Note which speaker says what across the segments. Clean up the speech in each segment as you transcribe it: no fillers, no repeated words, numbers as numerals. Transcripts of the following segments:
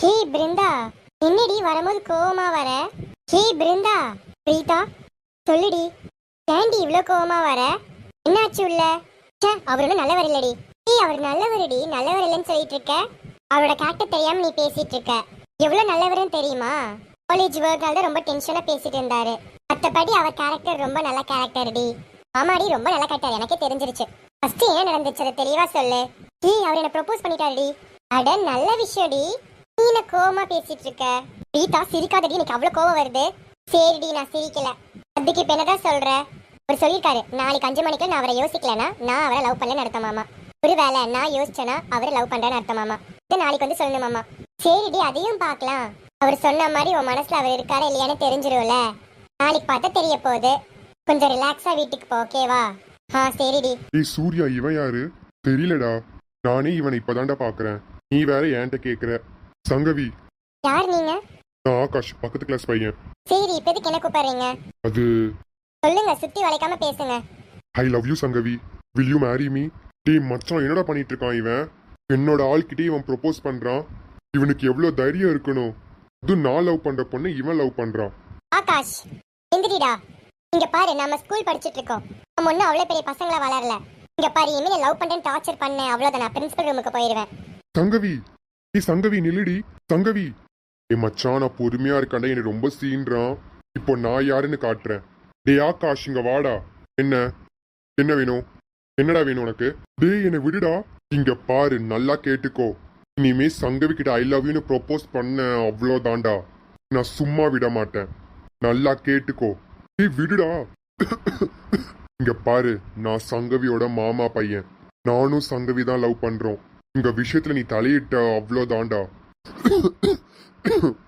Speaker 1: ஹே பிருந்தா, என்னடி வரும்போது கோவமா வர? ஹே பிருந்தா. பிரீதா, சொல்லுடி. ஏன்டி இவ்ளோ கோவமா வர? என்னாச்சு உள்ள? அவர் ஒன்றும் நல்லவர் இல்லடி. அவர் நல்லவருடி, நல்லவர் இல்லைன்னு சொல்லிட்டு இருக்க. அவரோட கேரக்டர் தெரியாம நீ பேசிட்டு இருக்க. எவ்வளவு நல்லவருன்னு தெரியுமா? காலேஜ் ஒர்க்கால ரொம்ப டென்ஷனா பேசிட்டு இருந்தாரு. மத்தபடி அவர் கேரக்டர் ரொம்ப நல்ல கேரக்டர்டி. ஆமாடி, ரொம்ப நல்ல கேரக்டர், எனக்கே தெரிஞ்சிருச்சு. ஃபர்ஸ்ட் என்ன நடந்துச்சு அதை தெளிவா சொல்லு. அவர் என்ன ப்ரொபோஸ் பண்ணிட்டாருடி. அட நல்ல விஷயம்டி. நீ என்ன கோவமா பேசிட்டு இருக்க? பிரீதா சிரிக்காதடி, எனக்கு அவ்வளவு கோவம் வருது. சரிடி, நான் சிரிக்கல. அதுக்கு இப்ப என்னதான் சொல்ற? அவர் சொல்லிருக்காரு, நாளைக்கு 5 மணிக்கு நான் அவரை யோசிக்கலனா நான் அவரை லவ் பண்ணலன்னு அர்த்தமாமா. ஒருவேளை நான் யோசிச்சேனா அவரை லவ் பண்றேன்னு அர்த்தமாமா. இதை நாளைக்கு வந்து சொல்லணுமாமா. சரிடி, அதையும் பார்க்கலாம். அவர் சொன்ன மாதிரி உன் மனசுல அவர் இருக்காரா இல்லையான்னு தெரிஞ்சிரும்ல. நாளைக்கு பார்த்தா தெரிய போகுது. கொஞ்சம் ரிலாக்ஸா வீட்டுக்கு போ, ஓகேவா? சரிடி.
Speaker 2: ஏய் சூர்யா, இவன் யாரு தெரியலடா. நானே இவனை இப்பதான்டா பாக்குறேன். நீ வேற என்கிட்ட கேக்குற. சங்கவி.
Speaker 1: யார் நீங்க?
Speaker 2: நான் ஆகாஷ், பக்கத்து கிளாஸ் பையன்.
Speaker 1: சரி, இப்ப எதுக்கு என்ன கூப்பிடுறீங்க?
Speaker 2: அது
Speaker 1: சொல்லுங்க, சுத்தி வளைக்காம பேசுங்க.
Speaker 2: I love you Sangavi. Will you marry me? டேய் மச்சான், என்னடா பண்ணிட்டு இருக்கான் இவன்? என்னோட ஆள்கிட்டே இவன் ப்ரொபோஸ் பண்றான். இவனுக்கு எவ்வளவு தைரியம் இருக்கணும். அதுவும் நான் லவ் பண்ற பொண்ணு இவன் லவ் பண்றான்.
Speaker 1: ஆகாஷ், எந்திரிடா. இங்க பாரு, நாம ஸ்கூல் படிச்சிட்டு இருக்கோம். நம்ம ஒன்னும் அவ்வளவு பெரிய பசங்களா வளரல. இங்க பாரு, இனிமே லவ் பண்றேன்னு டார்ச்சர் பண்ண அவ்வளவுதான், நான் பிரின்சிபல் ரூமுக்கு போயிருவேன்.
Speaker 2: சங்கவி. ஏய் சங்கவி நில்லுடி. சங்கவி. ஏய் மச்சான், நான் பொறுமையா இருக்காண்டா, எனக்கு ரொம்ப சீன்றான். இப்போ நான் யாருன்னு காட்டுறேன். டேய் ஆகாஷ், இங்க வாடா. என்ன என்ன வேணும்? என்னடா வேணும் உனக்கு? டேய் என்னை விடுடா. இங்க பாரு, நல்லா கேட்டுக்கோ. இனிமே சங்கவி கிட்ட ஐ லவ் யூன்னு ப்ரொபோஸ் பண்ண அவ்வளோதான்டா. நான் சும்மா விட மாட்டேன். நல்லா கேட்டுக்கோ. டேய் விடுடா. இங்க பாரு, நான் சங்கவியோட மாமா பையன். நானும் சங்கவி தான் லவ் பண்றோம். உங்க விஷயத்துல நீ தலையிட்ட அவ்வளோதான்டா.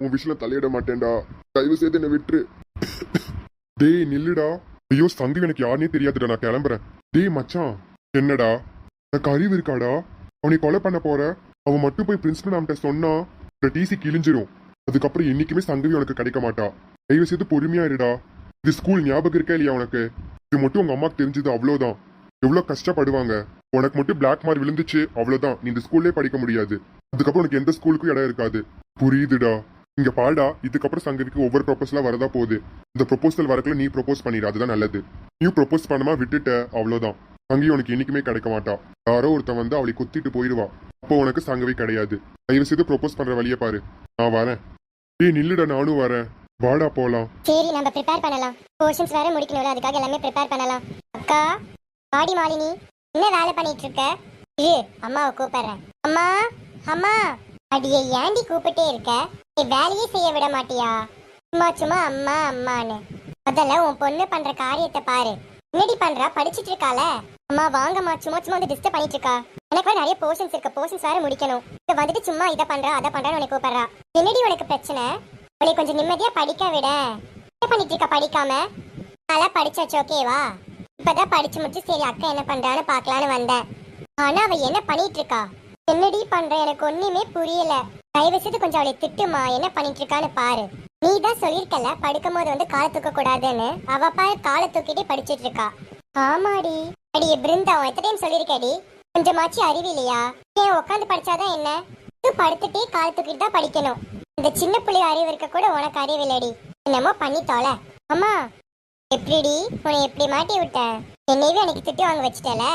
Speaker 2: உன் விஷயத்துல தலையிட மாட்டேன்டா. தயவு செய்து என்ன விட்டுரு. டேய் நில்லுடா. ஐயோ சங்கவி எனக்கு யாருனே தெரியாதுடா, நான் கிளம்புறேன். டேய் மச்சான். என்னடா எனக்கு அறிவு இருக்காடா? அவனை கொலை பண்ண போற. அவன் மட்டும் போய் பிரின்சிபல் மேம்கிட்ட சொன்னா டிசி கிழிஞ்சிரும். அதுக்கப்புறம் என்னைக்குமே சங்கவி உனக்கு கிடைக்க மாட்டா. தயவு செய்து பொறுமையா இருடா. இது ஸ்கூல் ஞாபகம் இருக்கா இல்லையா உனக்கு? இது மட்டும் உங்க அம்மாக்கு தெரிஞ்சது அவ்வளவுதான். எவ்வளவு கஷ்டப்படுவாங்க. உனக்கு மட்டும் பிளாக் மார்க் விழுந்துச்சு அவ்வளவுதான். நீ இந்த ஸ்கூல்லே படிக்க முடியாது. அதுக்கப்புறம் உனக்கு எந்த ஸ்கூலுக்கும் இடம் இருக்காது. புரியுதுடா. இங்க பாடா, இதுக்கப்புறம் சங்கவிக்கு ஒவ்வொரு ப்ரொபோசலா வரதா போகுது. இந்த ப்ரொபோசல் வரக்குள்ள நீ ப்ரொபோஸ் பண்ணிடு, அதுதான் நல்லது. நீ ப்ரொபோஸ் பண்ணமா விட்டுட்ட அவ்வளவுதான். சங்கவி உனக்கு என்னைக்குமே கிடைக்க மாட்டா. யாரோ ஒருத்தன் வந்து அவளை குத்திட்டு போயிடுவா. அப்போ உனக்கு சங்கவி கிடையாது. தயவு செய்து ப்ரொபோஸ் பண்ற வழியை பாரு. நான் வரேன். டேய் நில்லுடா, நானும் வரேன். வாடா போலாம்.
Speaker 1: சரி, நம்ம ப்ரிப்பேர் பண்ணலாம். போர்ஷன்ஸ் வேற முடிக்கணும்ல, அதுக்காக எல்லாமே ப்ரிப்பேர் பண்ணலாம். அக்கா, பாடி மாலினி, என்ன வேலை பண்ணிட்டு இருக்க? அம்மாவை கூப்பிடுறேன். அம்மா அம்மா. அடியே, ஏண்டி கூப்பிட்டே இருக்க? நீ வேலையே செய்ய விட மாட்டியா? சும்மா சும்மா அம்மா அம்மான்னு. முதல்ல உன் பொண்ணு பண்ற காரியத்தை பாரு. என்னடி பண்றா? படிச்சிட்டு இருக்கால. அம்மா வாங்கம்மா, சும்மா சும்மா வந்து டிஸ்டர்ப் பண்ணிட்டு இருக்கா. எனக்கு வேற நிறைய போர்ஷன்ஸ் இருக்கு, போர்ஷன்ஸ் வேற முடிக்கணும். இங்க வந்துட்டு சும்மா இதை பண்றா அதை பண்றான்னு உனக்கு கூப்பிடுறா. என்னடி உனக்கு பிரச்சனை? அவளை கொஞ்சம் நிம்மதியா படிக்க விட. என்ன பண்ணிட்டு இருக்கா படிக்காம? நல்லா படிச்சாச்சு, ஓகேவா? இப்பதான் படிச்சு முடிச்சு சரி அக்கா என்ன பண்றான்னு பாக்கலான்னு வந்தேன். ஆனா அவ என்ன பண்ணிட்டு இருக்கா? என்னடி பண்ற? எனக்கு ஒண்ணுமே புரியல. தயவு செய்து கொஞ்சம் அவளை திட்டுமா, என்ன பண்ணிட்டு இருக்கான்னு பாரு. நீ தான் சொல்லிருக்கல படுக்கும் போது வந்து காலை தூக்க கூடாதுன்னு. அவ பாரு காலை தூக்கிட்டே படிச்சிட்டு இருக்கா. ஆமாடி. அடியே பிருந்தா, எத்தனை டைம் சொல்லிருக்கடி? கொஞ்சமாச்சு அறிவில்லையா? ஏன் உட்காந்து படிச்சாதான் என்ன? படுத்துட்டே காலை தூக்கிட்டு தான் படிக்கணும். இந்த சின்ன பிள்ளை அறிவு இருக்க கூட உனக்கு அறிவு இல்லடி. என்னமோ பண்ணித்தோல. அம்மா எப்படிடி உன்னை எப்படி மாட்டி விட்டேன்? என்னையவே எனக்கு திட்டு வாங்க வச்சுட்டல.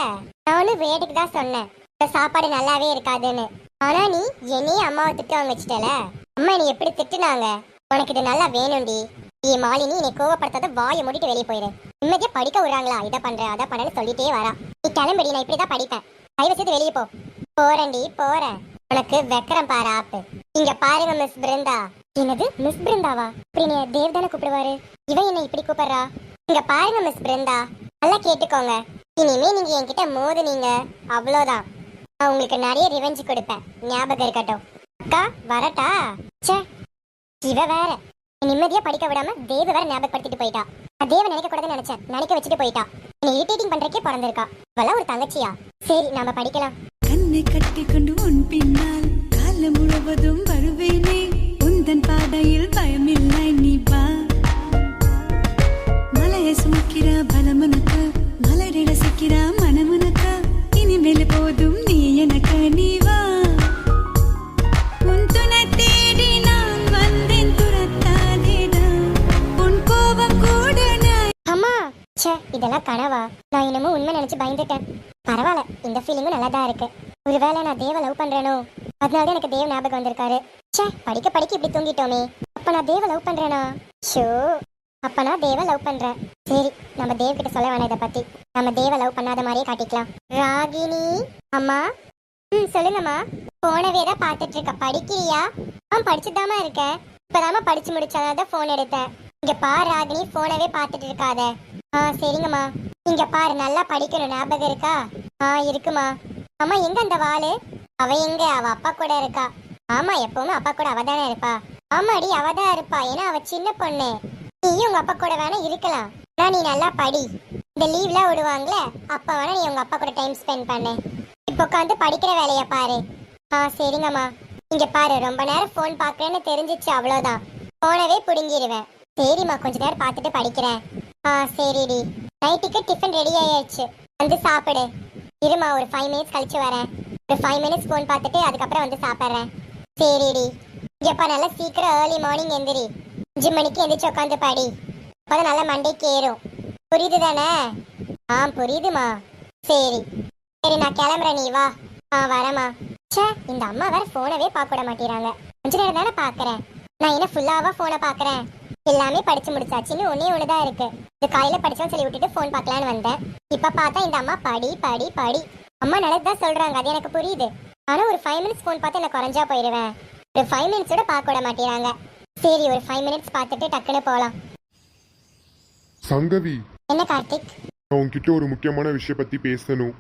Speaker 1: நானும் வேட்டுக்கு தான் சொன்னேன் இந்த சாப்பாடு நல்லாவே இருக்காதுன்னு. ஆனா நீ என்னையே அம்மாவை திட்டு வாங்க வச்சுட்டல. அம்மா நீ எப்படி திட்டுனாங்க? உனக்கு இது நல்லா வேணும்டி. மாலினி என்னை கோவப்படுத்தாத, வாயை மூடிட்டு வெளியே போயிரு. நிம்மதியா படிக்க விடுறாங்களா? இதை பண்றேன் அதை பண்றேன்னு சொல்லிட்டே வரா. நீ கிளம்படி, நான் இப்படிதான் படிப்பேன். தயவு செய்து வெளியே போ. போறேன்டி போறேன். உனக்கு வெக்கரம் பாரு ஆப்பு. இங்க பாருங்க மிஸ் பிருந்தா. என்னது மிஸ் பிருந்தாவா? இப்படி தேவ் தானே கூப்பிடுவாரு, இவன் என்ன இப்படி கூப்பிடுறா? இங்க பாருங்க மிஸ் பிருந்தா, நல்லா கேட்டுக்கோங்க. இனிமே நீங்க என்கிட்ட மோதுனீங்க அவ்வளோதான். நான் உங்களுக்கு நிறைய ரிவெஞ்ச் கொடுப்பேன், ஞாபகம் இருக்கட்டும். அக்கா வரட்டா? சே, இவ வேற நிம்மதியா படிக்க விடாம தேவ வேற ஞாபகப்படுத்திட்டு போயிட்டா. நான் தேவ நினைக்க கூடாதுன்னு நினைச்சேன், நினைக்க வச்சுட்டு போயிட்டா. என்னை இரிட்டேட்டிங் பண்றதுக்கே பிறந்திருக்கா. இவெல்லாம் ஒரு தங்கச்சியா? சரி நாம படிக்கலாம்.
Speaker 3: கண்ணை கட்டி கொண்டு உன் பின்னால் காலம் முழுவதும் வருவேனே. உந்தன் பாதையில் பயமில்லை, நீ வா. மலையை சுமக்கிற பலமுனக்கு, மலரை ரசிக்கிற மனமுனக்கு. இனிமேல் போதும் நீ எனக்கு, நீ வா. உன் துணை தேடி
Speaker 1: நான் இன்னமும் உண்மை நினைச்சு பயந்துட்டேன். பரவாயில்ல, இந்த ஃபீலிங்கும் நல்லா தான் இருக்கு. ஒருவேளை நான் தேவ லவ் பண்றேனோ, அதனால எனக்கு தேவ ஞாபகம் வந்திருக்காரு. ச்சே, படிக்க படிக்க இப்படி தூங்கிட்டோமே. அப்ப நான் தேவ லவ் பண்றேனா? ஷோ, அப்ப நான் தேவ லவ் பண்றேன். சரி, நம்ம தேவ் கிட்ட சொல்ல வேணாம் இதை பத்தி. நம்ம தேவ லவ் பண்ணாத மாதிரியே காட்டிக்கலாம். ராகினி அம்மா. சொல்லுங்கம்மா. போனவே தான் பார்த்துட்டு இருக்க. படிக்கிறியா? படிச்சுதாமா இருக்கேன். இப்பதாம்மா படிச்சு முடிச்சாதான் போன் எடுத்தேன். இங்க பாரு ராகினி, போனவே பார்த்துட்டு இருக்காத. சரிங்கம்மா. இங்க பாரு, நல்லா படிக்கணும், ஞாபகம் இருக்கா? இருக்குமா. அம்மா, எங்க அந்த வாளு? அவ எங்க? அவ அப்பா கூட இருக்கா. ஆமா, எப்பவுமே அப்பா கூட அவ தானே இருப்பா. ஆமாடி, அவதான் இருப்பா. ஏன்னா அவ சின்ன பொண்ணு. நீயும் உங்க அப்பா கூட வேணா இருக்கலாம். ஆனா நீ நல்லா படி. இந்த லீவ்ல விடுவாங்களே, அப்ப வேணா நீ உங்க அப்பா கூட டைம் ஸ்பெண்ட் பண்ணு. இப்ப உட்காந்து படிக்கிற வேலைய பாரு. சரிங்கம்மா. இங்க பாரு, ரொம்ப நேரம் போன் பாக்குறேன்னு தெரிஞ்சிச்சு, அவ்வளவுதான். போனவே புடுங்கிடுவேன். சரிம்மா, கொஞ்ச நேரம் பார்த்துட்டு படிக்கிறேன். சரிடி. நைட்டுக்கு டிஃபன் ரெடி ஆயிடுச்சு, வந்து சாப்பிடு. இருமா, ஒரு 5 மினிட்ஸ் கழிச்சு வரேன். ஒரு 5 மினிட்ஸ் போன் பார்த்துட்டு அதுக்கப்புறம் வந்து சாப்பிட்றேன். சரிடி. இங்கப்பா, நல்லா சீக்கிரம் ஏர்லி மார்னிங் எந்திரி. 5 மணிக்கு எந்திரிச்சு உட்காந்து படி. அப்பதான் நல்லா மண்டைக்கு ஏறும். புரியுது தானே? புரியுதுமா. சரி சரி, நான் கிளம்புறேன், நீ வா. வரேம்மா. ச்சே, இந்த அம்மா வேற போனவே பார்க்க விட மாட்டேறாங்க. கொஞ்ச நேரம் தானே பாக்குறேன். நான் என்ன ஃபுல்லாவா போனை பாக்குறேன்? எல்லாமே படிச்சு முடிச்சாச்சுன்னு ஒன்னே ஒண்ணுதான் இருக்கு. இது காலையில படிச்சோன்னு சொல்லி விட்டுட்டு போன் பார்க்கலான்னு வந்தேன். இப்ப பார்த்தா இந்த அம்மா படி படி படி. அம்மா நல்லதுதான் சொல்றாங்க, அது எனக்கு புரியுது. ஆனா ஒரு 5 மினிட்ஸ் போன் பார்த்து எனக்கு குறைஞ்சா போயிடுவேன். ஒரு 5 மினிட்ஸோட பார்க்க விட மாட்டேறாங்க. சரி, ஒரு 5 மினிட்ஸ் பார்த்துட்டு டக்குன்னு போலாம்.
Speaker 2: சங்கவி,
Speaker 1: என்ன கார்த்திக்?
Speaker 2: நான் உன்கிட்ட ஒரு முக்கியமான விஷயம் பத்தி பேசணும்.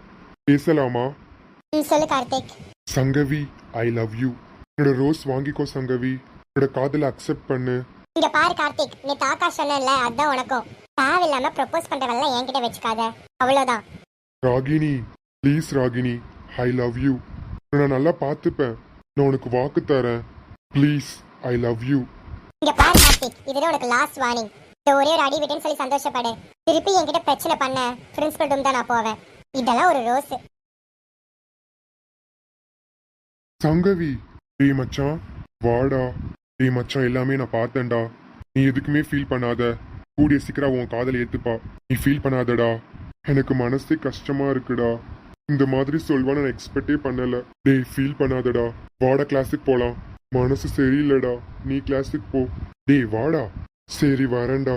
Speaker 2: பேசலாமா?
Speaker 1: சொல்லு Karthik.
Speaker 2: Sangavi, I love you. என்னோட ரோஸ் வாங்கிக்கோ சங்கவி. என்னோட காதலை அக்செப்ட் பண்ணு.
Speaker 1: இங்க பாரு கார்த்திக், நீ தாக்கா சொன்னல, அதான் உனக்கும். தேவையில்லாம ப்ரொபோஸ் பண்றவெல்லாம் என்கிட்ட வச்சுக்காத, அவ்வளவுதான்.
Speaker 2: Ragini, please Ragini, I love you. நான் நல்லா பார்த்துப்பேன். நான் உனக்கு வாக்கு தரேன். Please, I love you.
Speaker 1: இங்க பாரு கார்த்திக், இதுதான் உனக்கு லாஸ்ட் வார்னிங். இந்த ஒரே ஒரு அடி விட்டுன்னு சொல்லி சந்தோஷப்படு. திருப்பி என்கிட்ட பிரச்சனை பண்ண பிரின்சிபல் ரூம் தான் நான் போவேன். இதெல்லாம் ஒரு ரோஸ்.
Speaker 2: சங்கவி, டேய் மச்சான், வாடா. டேய் மச்சான், எல்லாமே நான் பார்த்தேன்டா. நீ எதுக்குமே ஃபீல் பண்ணாத. கூடிய சீக்கிரம் உன் காதலை ஏத்துப்பா. நீ ஃபீல் பண்ணாதடா. எனக்கு மனசே கஷ்டமா இருக்குடா. இந்த மாதிரி சொல்வான்னு நான் எக்ஸ்பெக்டே பண்ணல. டேய், ஃபீல் பண்ணாதடா. வாடா, கிளாஸுக்கு போலாம். மனசு சரியில்லடா, நீ கிளாஸுக்கு போ. டேய் வாடா. சரி வரேன்டா.